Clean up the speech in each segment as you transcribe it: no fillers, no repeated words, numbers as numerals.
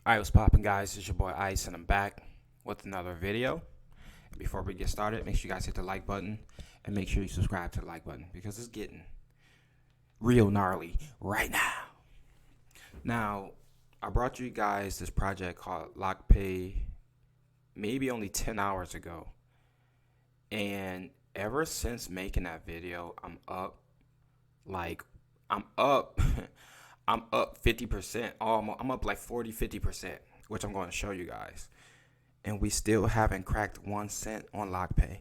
Alright, what's poppin', guys? It's your boy Ice, and I'm back with another video. Before we get started, make sure you guys hit the like button and make sure you subscribe to the like button because it's getting real gnarly right now. Now, I brought you guys this project called Lockpay maybe only 10 hours ago. And ever since making that video, I'm up I'm up 50%. I'm up like 40-50%, which I'm going to show you guys. And we still haven't cracked 1 cent on Lockpay.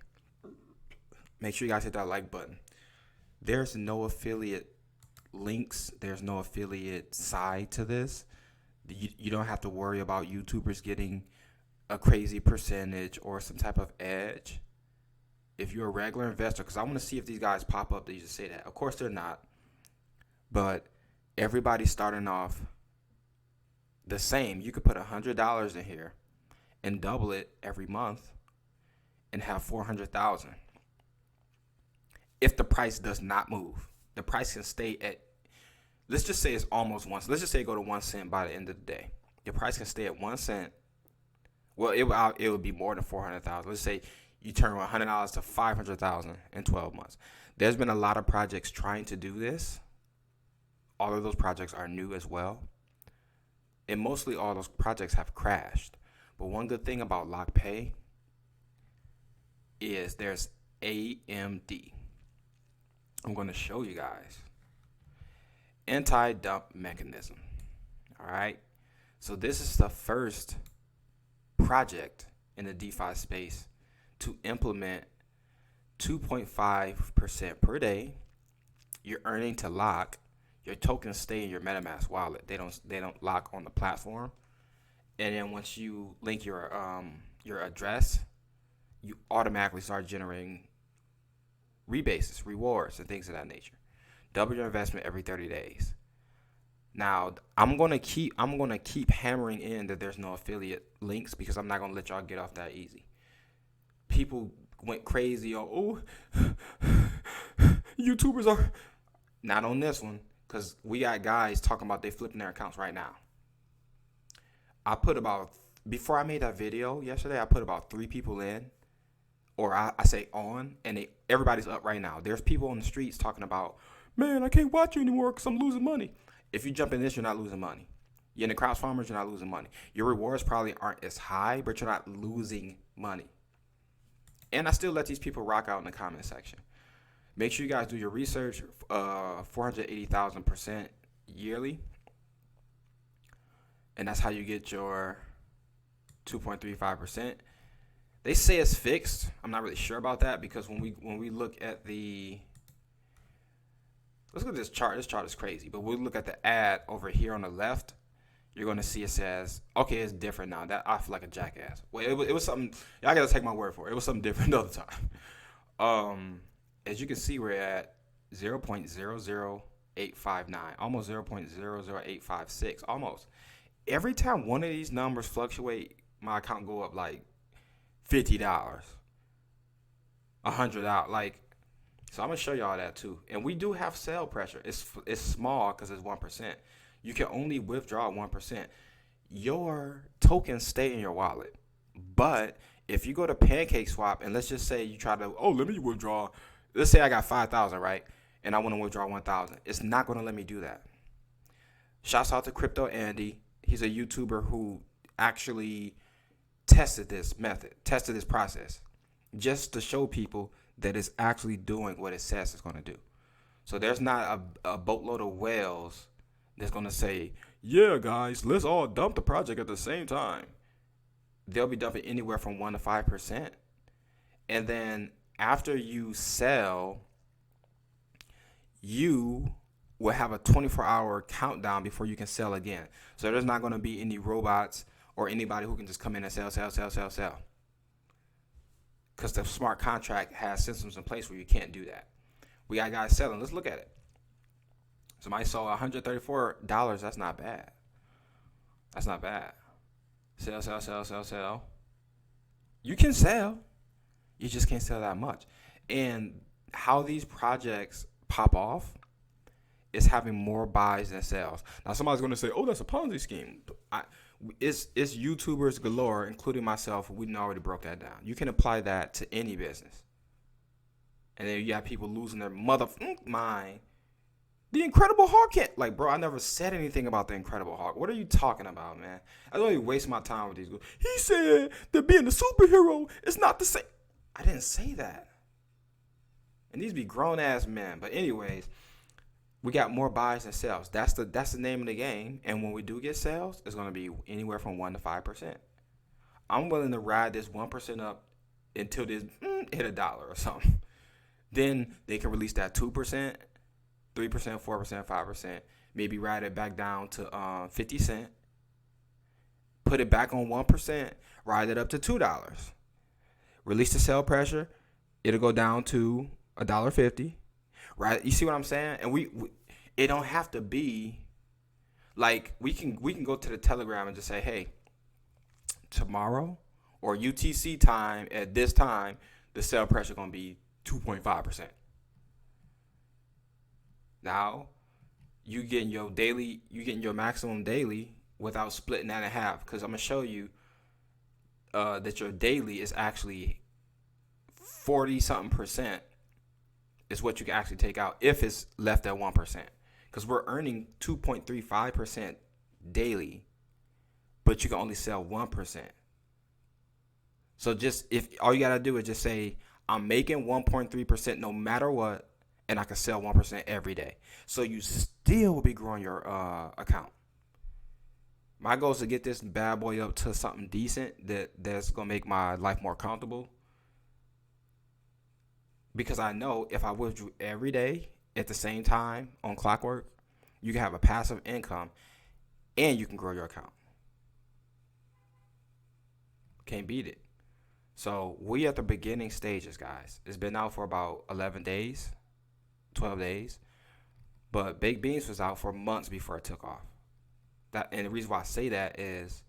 Make sure you guys hit that like button. There's no affiliate links. There's no affiliate side to this. You don't have to worry about YouTubers getting a crazy percentage or some type of edge. If you're a regular investor, because I want to see if these guys pop up that you just say that. Of course they're not. But everybody's starting off the same. You could put $100 in here and double it every month and have 400,000. If the price does not move, the price can stay at, let's just say it's almost 1 cent. Let's just say it go to 1 cent by the end of the day. The price can stay at 1 cent. Well, it would be more than 400,000. Let's say you turn $100 to 500,000 in 12 months. There's been a lot of projects trying to do this. All of those projects are new as well. And mostly all those projects have crashed. But one good thing about Lockpay is there's AMD. I'm going to show you guys. Anti-dump mechanism. All right. So this is the first project in the DeFi space to implement 2.5% per day. You're earning to lock. Your tokens stay in your MetaMask wallet. They don't lock on the platform. And then once you link your address, you automatically start generating rebases, rewards, and things of that nature. Double your investment every 30 days. Now, I'm gonna keep hammering in that there's no affiliate links because I'm not gonna let y'all get off that easy. People went crazy on YouTubers are not on this one. Because we got guys talking about they flipping their accounts right now. Before I made that video yesterday, I put about 3 people in, or I say on, and everybody's up right now. There's people on the streets talking about, man, I can't watch you anymore because I'm losing money. If you jump in this, you're not losing money. You're in the crowd farmers, you're not losing money. Your rewards probably aren't as high, but you're not losing money. And I still let these people rock out in the comment section. Make sure you guys do your research, 480,000% yearly. And that's how you get your 2.35%. They say it's fixed. I'm not really sure about that because when we look at let's look at this chart. This chart is crazy. But we'll look at the ad over here on the left. You're going to see it says, okay, it's different now. That I feel like a jackass. Well, it was something, y'all got to take my word for it. It was something different the other time. As you can see, we're at 0.00859, almost 0.00856, almost. Every time one of these numbers fluctuate, my account go up like $50, $100. So I'm gonna show y'all that too. And we do have sell pressure. It's small because it's 1%. You can only withdraw 1%. Your tokens stay in your wallet, but if you go to PancakeSwap and let's just say you try to, let me withdraw. Let's say I got 5,000, right? And I want to withdraw 1,000. It's not going to let me do that. Shouts out to Crypto Andy. He's a YouTuber who actually tested this process, just to show people that it's actually doing what it says it's going to do. So there's not a boatload of whales that's going to say, yeah, guys, let's all dump the project at the same time. They'll be dumping anywhere from 1 to 5%. And then after you sell, you will have a 24-hour countdown before you can sell again. So there's not going to be any robots or anybody who can just come in and sell. Because the smart contract has systems in place where you can't do that. We got guys selling. Let's look at it. Somebody sold $134. That's not bad. Sell. You can sell. You just can't sell that much. And how these projects pop off is having more buys than sells. Now, somebody's going to say, oh, that's a Ponzi scheme. It's YouTubers galore, including myself. We already broke that down. You can apply that to any business. And then you got people losing their mind. The Incredible Hulk can't, like, bro, I never said anything about the Incredible Hulk. What are you talking about, man? I don't even waste my time with these. He said that being a superhero is not the same. I didn't say that. And these be grown ass men. But anyways, we got more buys than sales. That's the name of the game. And when we do get sales, it's gonna be anywhere from 1% to 5%. I'm willing to ride this 1% up until this hit $1 or something. Then they can release that 2%, 3%, 4%, 5%. Maybe ride it back down to 50 cents. Put it back on 1%. Ride it up to $2. Release the sell pressure. It'll go down to $1.50. Right? You see what I'm saying? And we it don't have to be like we can go to the Telegram and just say, hey, tomorrow or UTC time at this time, the sell pressure gonna be 2.5%. Now, you getting your maximum daily without splitting that in half. Because I'm gonna show you that your daily is actually 40 something percent is what you can actually take out if it's left at 1%. Because we're earning 2.35% daily, but you can only sell 1%. So just if all you gotta do is just say, I'm making 1.3% no matter what, and I can sell 1% every day. So you still will be growing your account. My goal is to get this bad boy up to something decent that's gonna make my life more comfortable. Because I know if I withdrew every day at the same time on clockwork, you can have a passive income and you can grow your account. Can't beat it. So we at the beginning stages, guys. It's been out for about 11 days, 12 days. But Baked Beans was out for months before it took off. And the reason why I say that is,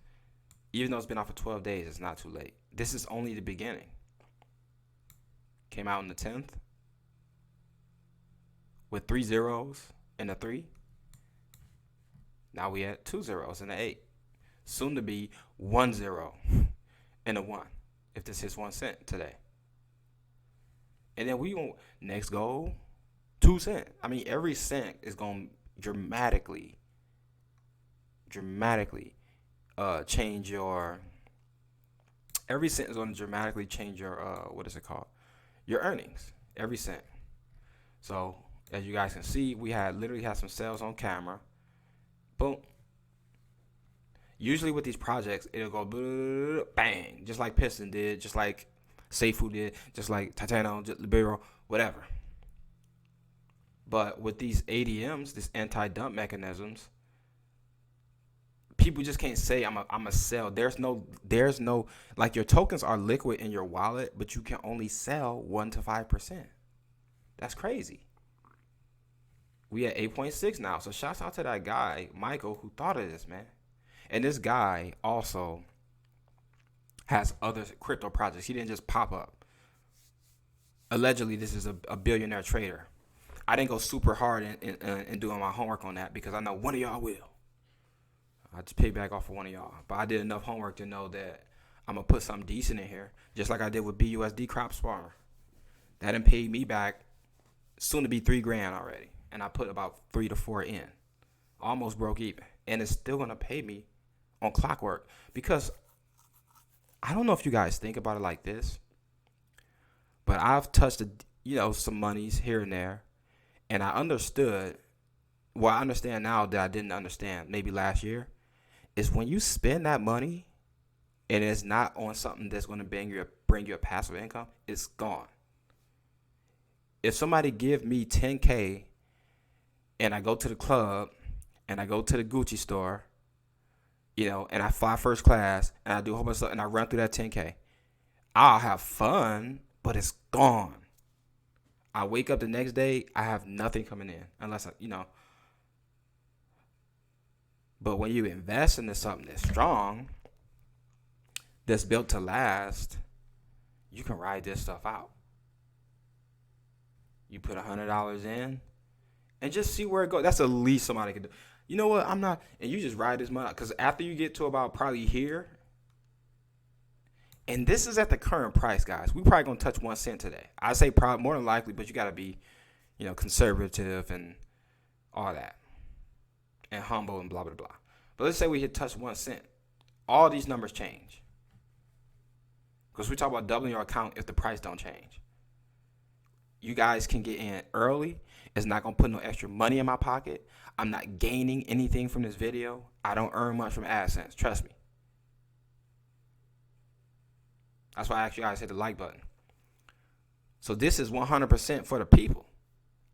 even though it's been out for 12 days, it's not too late. This is only the beginning. Came out on the 10th with 3 zeros and a 3. Now we at 2 zeros and an 8. Soon to be 1 0 and a 1 if this hits 1 cent today. And then we going next goal, 2 cents. I mean, every cent is going to dramatically change your. Every cent is going to dramatically change your what is it called? Your earnings. Every cent. So as you guys can see, we literally had some sales on camera. Boom. Usually with these projects, it'll go bang, just like Piston did, just like Safuu did, just like Titano Libero, whatever. But with these ADMs, these anti-dump mechanisms, people just can't say I'm a sell. There's no like your tokens are liquid in your wallet, but you can only sell 1 to 5%. That's crazy. We at 8.6 now. So shouts out to that guy, Michael, who thought of this, man. And this guy also has other crypto projects. He didn't just pop up. Allegedly, this is a billionaire trader. I didn't go super hard in doing my homework on that because I know one of y'all will. I just piggyback off of one of y'all. But I did enough homework to know that I'm going to put something decent in here, just like I did with BUSD Crop Farmer. That done paid me back soon to be $3,000 already. And I put about 3 to 4 in. Almost broke even. And it's still going to pay me on clockwork. Because I don't know if you guys think about it like this, but I've touched some monies here and there. And I understood, well, I understand now that I didn't understand maybe last year, is when you spend that money and it's not on something that's going to bring you a passive income, it's gone. If somebody give me $10K and I go to the club and I go to the Gucci store, and I fly first class and I do a whole bunch of stuff and I run through that $10K, I'll have fun, but it's gone. I wake up the next day, I have nothing coming in unless But when you invest into something that's strong, that's built to last, you can ride this stuff out. You put $100 in and just see where it goes. That's the least somebody can do. You know what? I'm not. And you just ride this money out. Because after you get to about probably here, and this is at the current price, guys, we probably going to touch 1 cent today. I say probably more than likely, but you got to be, conservative and all that. And humble and blah, blah, blah. But let's say we hit touch 1 cent. All these numbers change. Because we talk about doubling your account if the price don't change. You guys can get in early. It's not going to put no extra money in my pocket. I'm not gaining anything from this video. I don't earn much from AdSense. Trust me. That's why I asked you guys to hit the like button. So this is 100% for the people.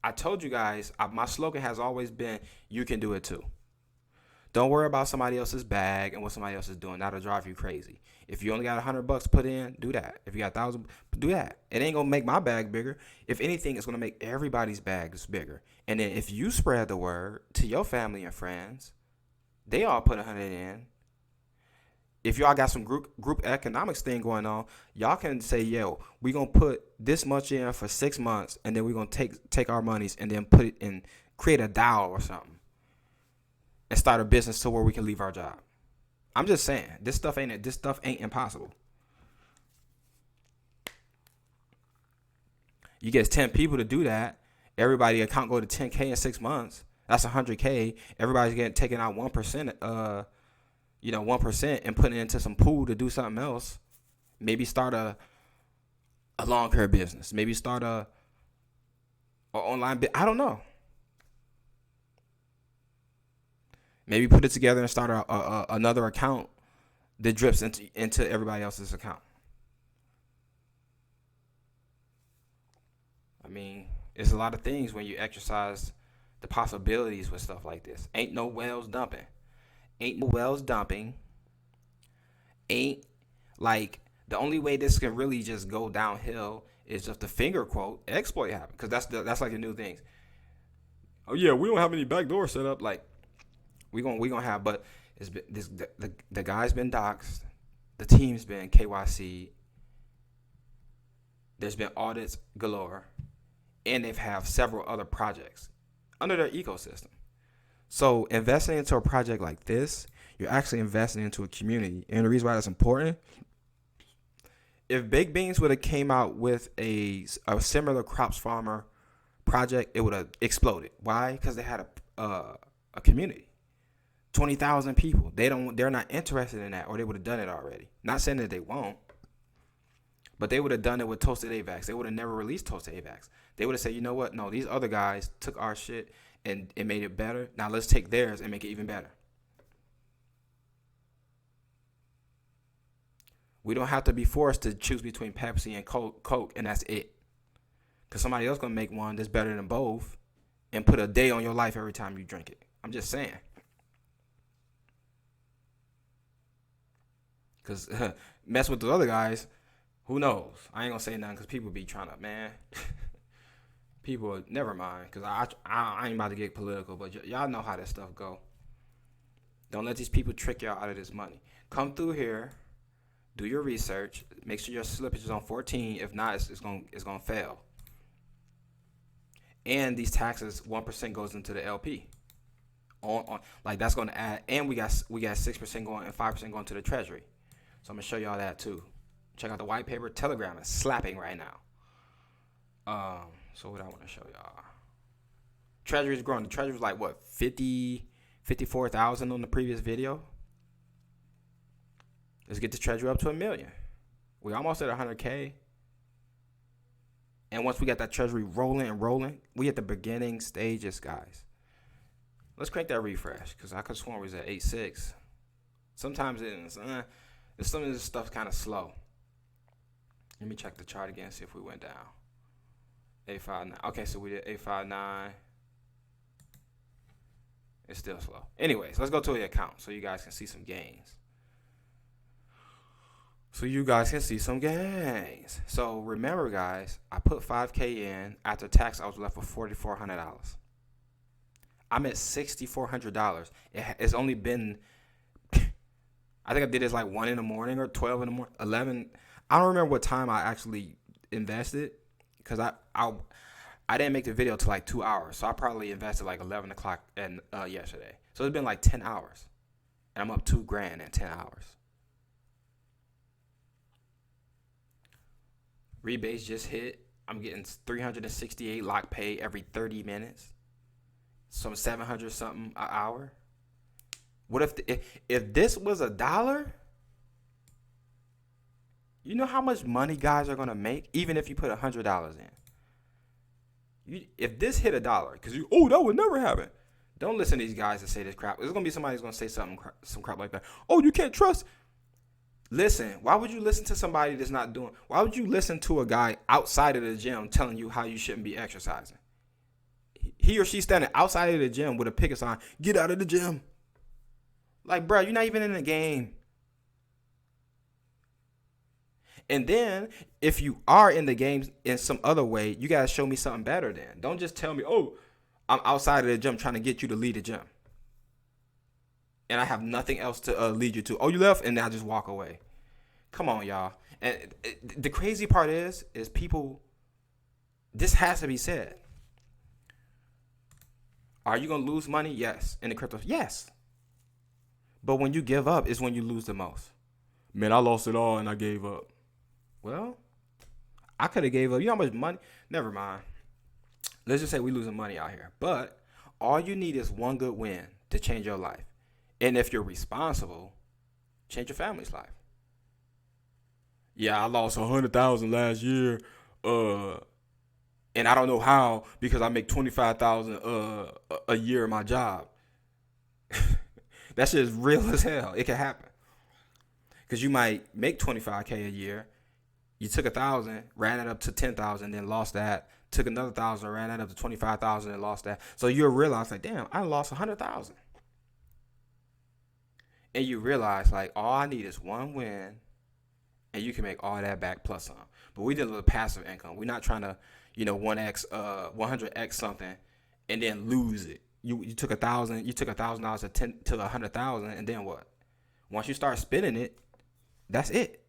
I told you guys, my slogan has always been, you can do it too. Don't worry about somebody else's bag and what somebody else is doing. That'll drive you crazy. If you only got $100 put in, do that. If you got 1,000, do that. It ain't gonna make my bag bigger. If anything, it's gonna make everybody's bags bigger. And then if you spread the word to your family and friends, they all put 100 in. If y'all got some group economics thing going on, y'all can say, yo, we gonna put this much in for 6 months, and then we're gonna take our monies and then put it in, create a DAO or something, and start a business to where we can leave our job. I'm just saying, this stuff ain't impossible. You get 10 people to do that. Everybody account go to 10K in 6 months. That's 100K. Everybody's taking out 1%, 1% and putting it into some pool to do something else. Maybe start a lawn care business. Maybe start a online I don't know. Maybe put it together and start another account that drips into everybody else's account. I mean, it's a lot of things when you exercise the possibilities with stuff like this. Ain't no wells dumping. Ain't like the only way this can really just go downhill is if the finger quote exploit happen. Because that's like the new things. Oh yeah, we don't have any backdoor set up. Like we gonna have, but it's been the guy's been doxxed, the team's been KYC. There's been audits galore, and they've have several other projects under their ecosystem. So investing into a project like this, you're actually investing into a community. And the reason why that's important, if Big Beans would have came out with a similar crops farmer project, it would have exploded. Why? Because they had a community. 20,000 people. They're not interested in that, or they would have done it already. Not saying that they won't, but they would have done it with Toasted AVAX. They would have never released Toasted AVAX. They would have said, you know what? No, these other guys took our shit and it made it better. Now let's take theirs and make it even better. We don't have to be forced to choose between Pepsi and Coke, and that's it. Because somebody else going to make one that's better than both and put a day on your life every time you drink it. I'm just saying. Because mess with the other guys, who knows? I ain't going to say nothing because people be trying to, man. People, never mind. Because I ain't about to get political, but y'all know how that stuff go. Don't let these people trick y'all out of this money. Come through here. Do your research. Make sure your slippage is on 14. If not, it's gonna fail. And these taxes, 1% goes into the LP. On like that's gonna add. And we got 6% going and 5% going to the Treasury. So I'm gonna show y'all that too. Check out the white paper. Telegram is slapping right now. So what I want to show y'all. Treasury is growing. The Treasury was like what 54,000 on the previous video. Let's get the Treasury up to 1 million. We almost at 100K. And once we got that Treasury rolling, we at the beginning stages, guys. Let's crank that refresh because I could swear we was at 8.6. Sometimes some of this stuff's kind of slow. Let me check the chart again, see if we went down. 859. Okay, so we did 859. It's still slow. Anyways, let's go to the account so you guys can see some gains. So remember, guys, I put $5K in. After tax, I was left with $4,400. I'm at $6,400. It's only been, I think I did this like 1 in the morning or 12 in the morning, 11. I don't remember what time I actually invested because I didn't make the video till like 2 hours. So I probably invested like 11 o'clock yesterday. So it's been like 10 hours. And I'm up $2,000 in 10 hours. Rebates just hit. I'm getting 368 Lockpay every 30 minutes. Some 700 something an hour. What if this was $1? You know how much money guys are gonna make, even if you put $100 in. If this hit $1, because that would never happen. Don't listen to these guys that say this crap. There's gonna be somebody who's gonna say some crap like that. Oh, you can't trust. Listen, why would you listen to somebody that's not doing? Why would you listen to a guy outside of the gym telling you how you shouldn't be exercising? He or she standing outside of the gym with a picket sign, get out of the gym. Like, bro, you're not even in the game. And then, if you are in the game in some other way, you gotta show me something better then. Don't just tell me, oh, I'm outside of the gym trying to get you to leave the gym. And I have nothing else to lead you to. Oh, you left? And then I just walk away. Come on, y'all. And the crazy part is people, this has to be said. Are you going to lose money? Yes. In the crypto? Yes. But when you give up is when you lose the most. Man, I lost it all and I gave up. Well, I could have gave up. You know how much money? Never mind. Let's just say we losing money out here. But all you need is one good win to change your life. And if you're responsible, change your family's life. Yeah, I lost 100,000 last year. And I don't know how because I make 25,000 a year in my job. That shit is real as hell. It can happen. Because you might make 25K a year. You took 1,000, ran it up to 10,000, then lost that. Took another 1,000, ran it up to 25,000, and lost that. So you'll realize, like, damn, I lost 100,000. And you realize, like, all I need is one win, and you can make all that back plus some. But we did a little passive income. We're not trying to, 1x, 100x something, and then lose it. You took 1,000, you took $1,000 to 100,000, and then what? Once you start spending it, that's it.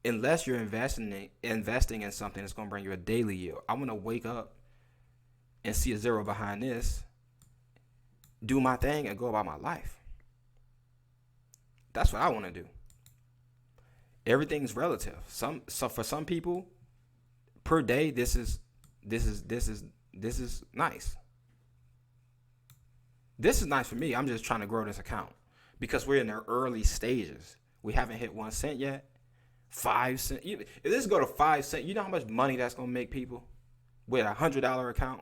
Unless you're investing in something that's gonna bring you a daily yield. I want to wake up and see a zero behind this, do my thing, and go about my life. That's what I want to do. Everything's relative. So for some people, per day, this is nice. This is nice for me. I'm just trying to grow this account because we're in the early stages. We haven't hit 1 cent yet. 5 cents. If this go to 5 cents, you know how much money that's gonna make people with $100 account.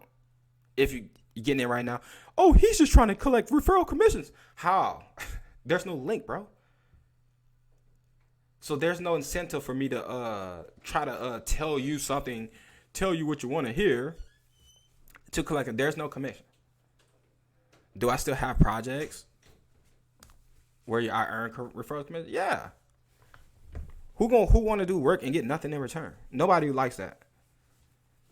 If you getting it right now, oh, he's just trying to collect referral commissions. How? There's no link, bro. So there's no incentive for me to try to tell you something, tell you what you want to hear to collect it. There's no commission. Do I still have projects where I earn referral commission? Yeah. Who want to do work and get nothing in return? Nobody likes that.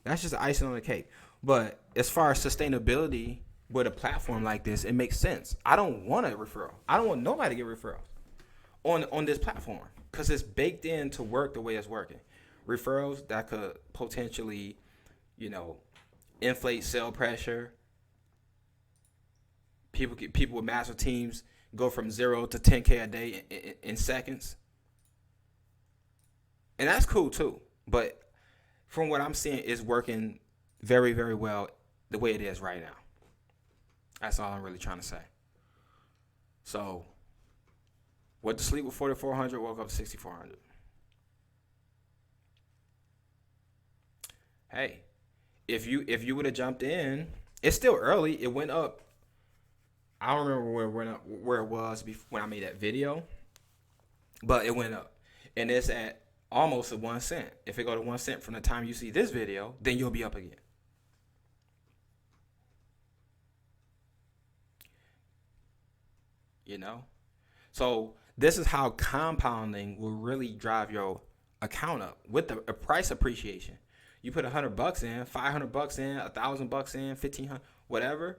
That's just icing on the cake. But as far as sustainability with a platform like this, it makes sense. I don't want a referral. I don't want nobody to get referrals on this platform because it's baked in to work the way it's working. Referrals that could potentially, inflate sell pressure. People with massive teams go from 0 to 10K a day in seconds. And that's cool too. But from what I'm seeing, it's working very, very well the way it is right now. That's all I'm really trying to say. So, went to sleep with 4,400, woke up to 6,400. Hey, if you would have jumped in, it's still early. It went up. I don't remember where it was when I made that video, but it went up, and it's at almost at 1 cent. If it go to 1 cent from the time you see this video, then you'll be up again. So this is how compounding will really drive your account up with the price appreciation. You put $100 in, $500 in, $1,000 in, 1,500, whatever.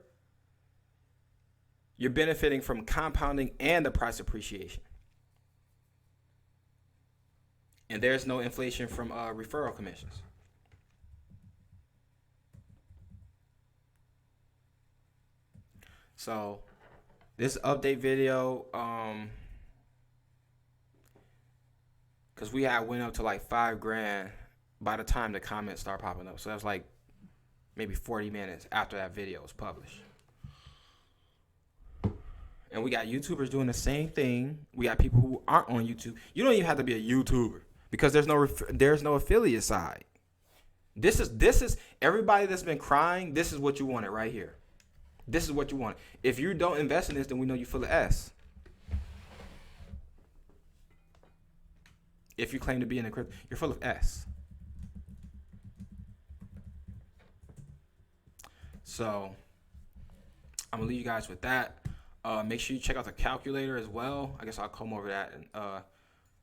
You're benefiting from compounding and the price appreciation. And there's no inflation from referral commissions. So This update video, because we had went up to like 5 grand by the time the comments start popping up. So that's like maybe 40 minutes after that video was published. And we got YouTubers doing the same thing. We got people who aren't on YouTube. You don't even have to be a YouTuber because there's no affiliate side. This is everybody that's been crying. This is what you wanted right here. This is what you want. If you don't invest in this, then we know you're full of S. If you claim to be in the crypto, you're full of S. So I'm gonna leave you guys with that. Make sure you check out the calculator as well. I guess I'll come over that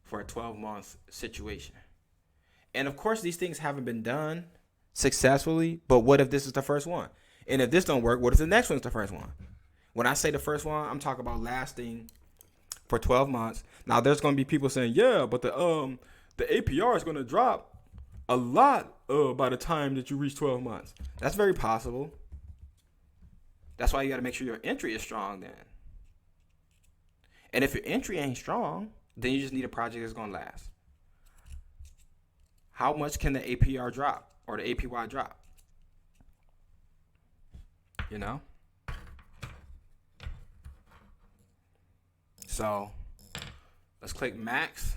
for a 12-month situation. And of course, these things haven't been done successfully. But what if this is the first one? And if this don't work, what if the next one's the first one? When I say the first one, I'm talking about lasting for 12 months. Now, there's going to be people saying, yeah, but the APR is going to drop a lot by the time that you reach 12 months. That's very possible. That's why you got to make sure your entry is strong then. And if your entry ain't strong, then you just need a project that's going to last. How much can the APR drop or the APY drop? You know? So let's click max.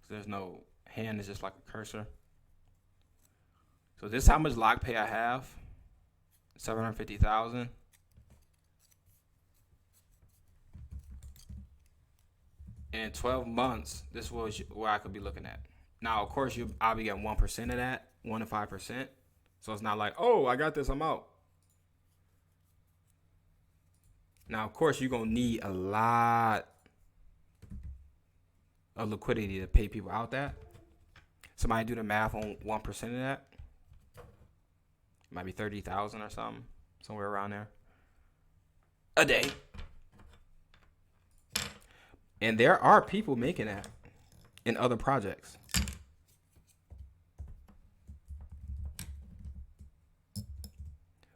There's no hand, it's just like a cursor. So this is how much Lockpay I have. 750,000. And in 12 months, this was what I could be looking at. Now, of course, I'll be getting 1% of that, 1 to 5%. So it's not like, oh, I got this, I'm out. Now, of course, you're going to need a lot of liquidity to pay people out that. Somebody do the math on 1% of that. It might be 30,000 or something, somewhere around there. A day. And there are people making that in other projects.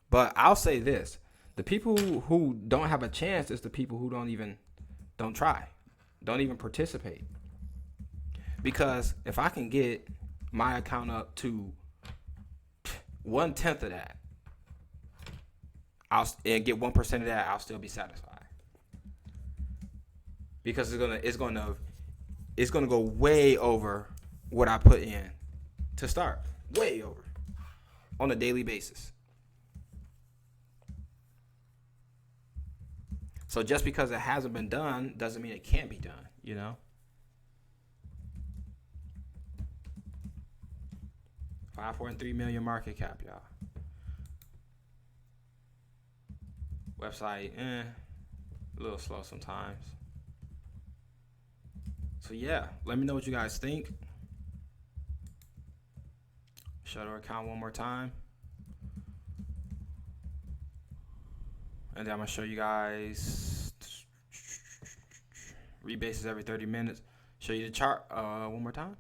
But I'll say this. The people who don't have a chance is the people who don't try. Don't even participate. Because if I can get my account up to 1/10 of that, and get 1% of that, I'll still be satisfied. Because it's gonna go way over what I put in to start. Way over. On a daily basis. So just because it hasn't been done doesn't mean it can't be done, you know? $5.3 million market cap, y'all. Website, a little slow sometimes. So yeah, let me know what you guys think. Shut our account one more time. And then I'm going to show you guys rebases every 30 minutes. Show you the chart one more time.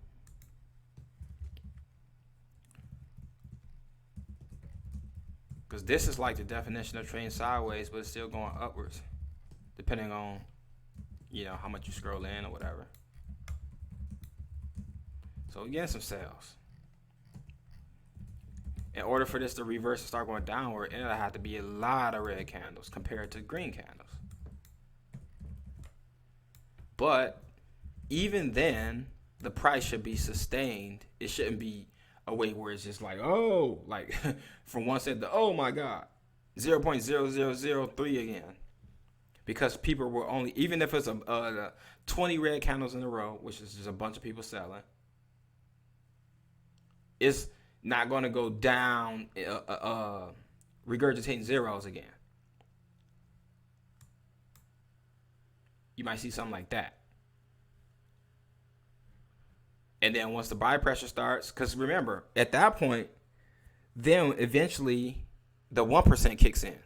Because this is like the definition of trading sideways, but it's still going upwards. Depending on, how much you scroll in or whatever. So again, some sales. In order for this to reverse and start going downward, it'll have to be a lot of red candles compared to green candles. But even then, the price should be sustained. It shouldn't be a way where it's just like, from 1 cent to, oh my God, 0.0003 again. Because people were only, even if it's 20 red candles in a row, which is just a bunch of people selling, it's not going to go down, regurgitating zeros again. You might see something like that. And then once the buy pressure starts, because remember, at that point, then eventually the 1% kicks in.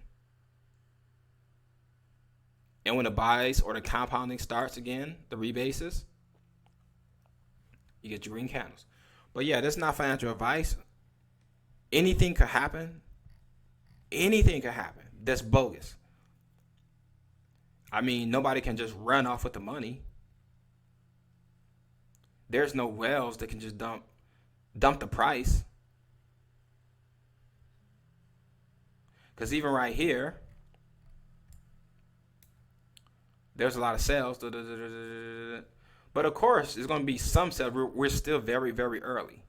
And when the buys or the compounding starts again, the rebases, you get your green candles. But yeah, this is not financial advice. Anything could happen. Anything could happen. that's bogus. I mean, nobody can just run off with the money. There's no wells that can just dump the price. Because even right here, there's a lot of sales. But of course, there's going to be some sales. We're still very, very early.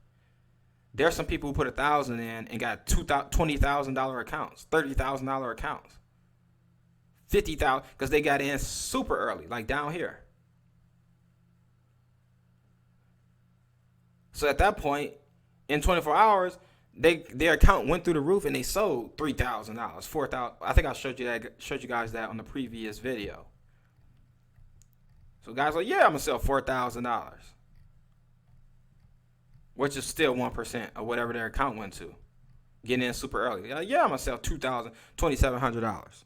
There's some people who put $1,000 in and got $20,000 accounts, $30,000 accounts, $50,000 because they got in super early, like down here. So at that point, in 24 hours, their account went through the roof and they sold $3,000, $4,000. I think I showed you guys that on the previous video. So guys are like, yeah, I'm gonna sell $4,000, which is still 1% of whatever their account went to. Getting in super early. Like, yeah, I'm gonna sell $2,700.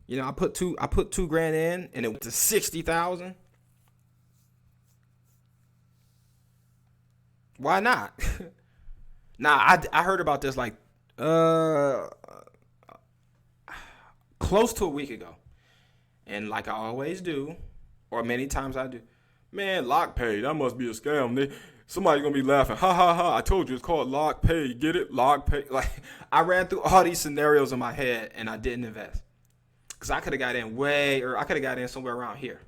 You know, I put $2,000 in and it went to 60,000. Why not? Nah, I heard about this like close to a week ago, and like I always do, or many times I do, man, Lockpay, that must be a scam. Somebody's gonna be laughing, ha ha ha. I told you it's called Lockpay. Get it? Lockpay. Like I ran through all these scenarios in my head, and I didn't invest because I could have got in I could have got in somewhere around here.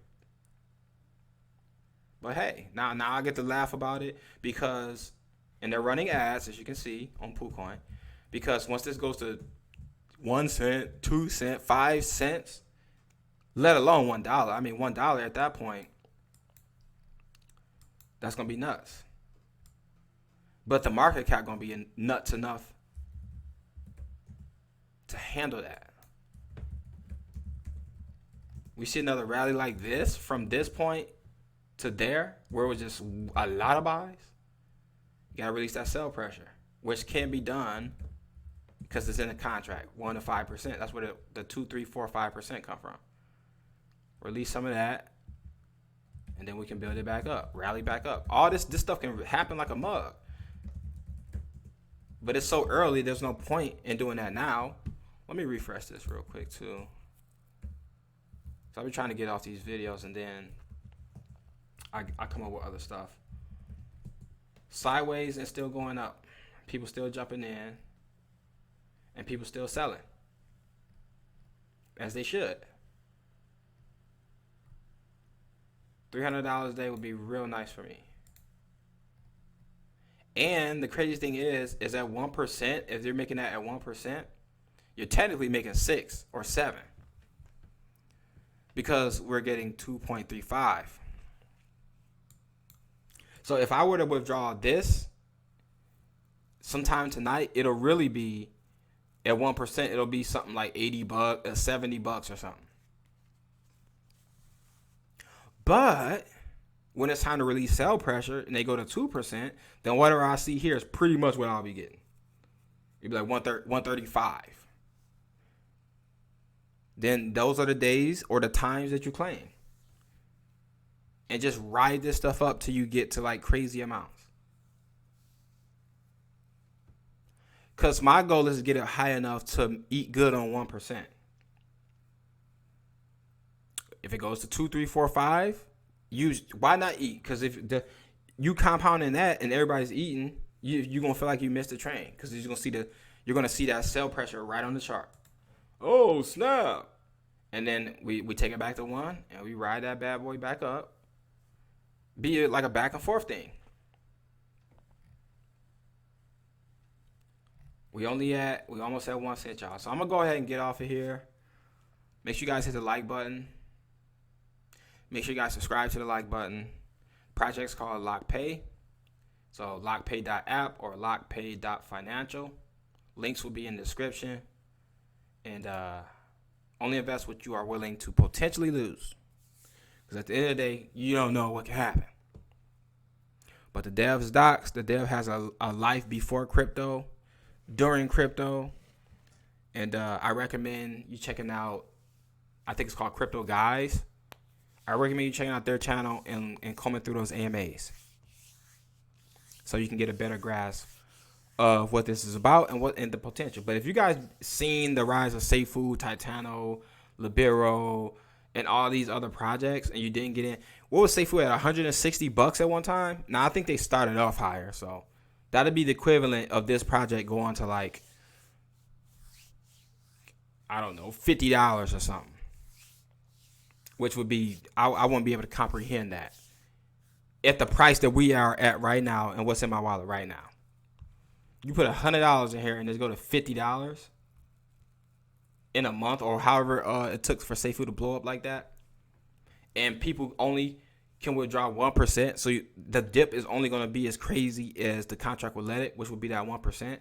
But hey, now I get to laugh about it because, and they're running ads, as you can see on PooCoin, because once this goes to 1 cent, 2 cents, 5 cents, let alone $1. I mean, $1 at that point, that's gonna be nuts. But the market cap gonna be nuts enough to handle that. We see another rally like this from this point to there, where it was just a lot of buys. You gotta release that sell pressure, which can be done because it's in the contract, 1 to 5%. That's where the 2, 3, 4, 5% come from. Release some of that, and then we can build it back up, rally back up. All this stuff can happen like a mug, but it's so early. There's no point in doing that now. Let me refresh this real quick too. So I'll be trying to get off these videos, and then I come up with other stuff. Sideways and still going up. People still jumping in. And people still selling. As they should. $300 a day would be real nice for me. And the crazy thing is at 1%, if they're making that at 1%, you're technically making 6 or 7. Because we're getting 2.35. So if I were to withdraw this sometime tonight, it'll really be at 1%. It'll be something like $80, $70 or something. But when it's time to release sell pressure and they go to 2%, then whatever I see here is pretty much what I'll be getting. It'd be like 135. Then those are the days or the times that you claim. And just ride this stuff up till you get to like crazy amounts. Because my goal is to get it high enough to eat good on 1%. If it goes to 2, 3, 4, 5, why not eat? Because if you compounding that and everybody's eating, you're gonna feel like you missed the train. Because you're gonna see that sell pressure right on the chart. Oh snap! And then we take it back to 1 and we ride that bad boy back up. Be it like a back and forth thing. We almost at 1 cent, y'all. So I'm gonna go ahead and get off of here. Make sure you guys hit the like button. Make sure you guys subscribe to the like button. Project's called Lockpay. So lockpay.app or lockpay.financial. Links will be in the description. And only invest what you are willing to potentially lose. Because at the end of the day, you don't know what can happen. But the dev's docs, the dev has a life before crypto, during crypto. And I recommend you checking out, I think it's called Crypto Guys. I recommend you checking out their channel and combing through those AMAs. So you can get a better grasp of what this is about and the potential. But if you guys seen the rise of Safuu, Titano, Libero, and all these other projects, and you didn't get in, what was Safuu at, $160 at one time? Now I think they started off higher, so that'd be the equivalent of this project going to like, I don't know, $50 or something, which would be, I wouldn't be able to comprehend that at the price that we are at right now and what's in my wallet right now. You put $100 in here and it's go to $50 in a month, or however it took for Safuu to blow up like that, and people only can withdraw 1%. So the dip is only going to be as crazy as the contract will let it, which would be that 1%.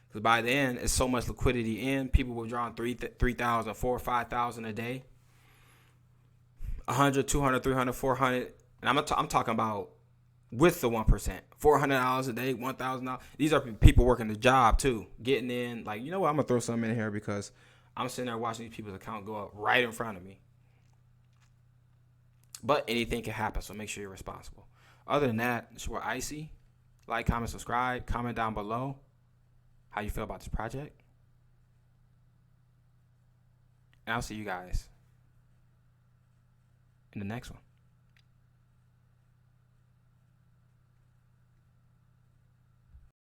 Because by then, it's so much liquidity in. People withdrawing 3,000, 4,000, 5,000 a day, 100, 200, 300, 400. And I'm talking about with the 1%, $400 a day, $1,000. These are people working the job too, getting in. Like, you know what? I'm gonna throw something in here because I'm sitting there watching these people's account go up right in front of me. But anything can happen, so make sure you're responsible. Other than that, it's your Icy. Like, comment, subscribe. Comment down below how you feel about this project. And I'll see you guys in the next one.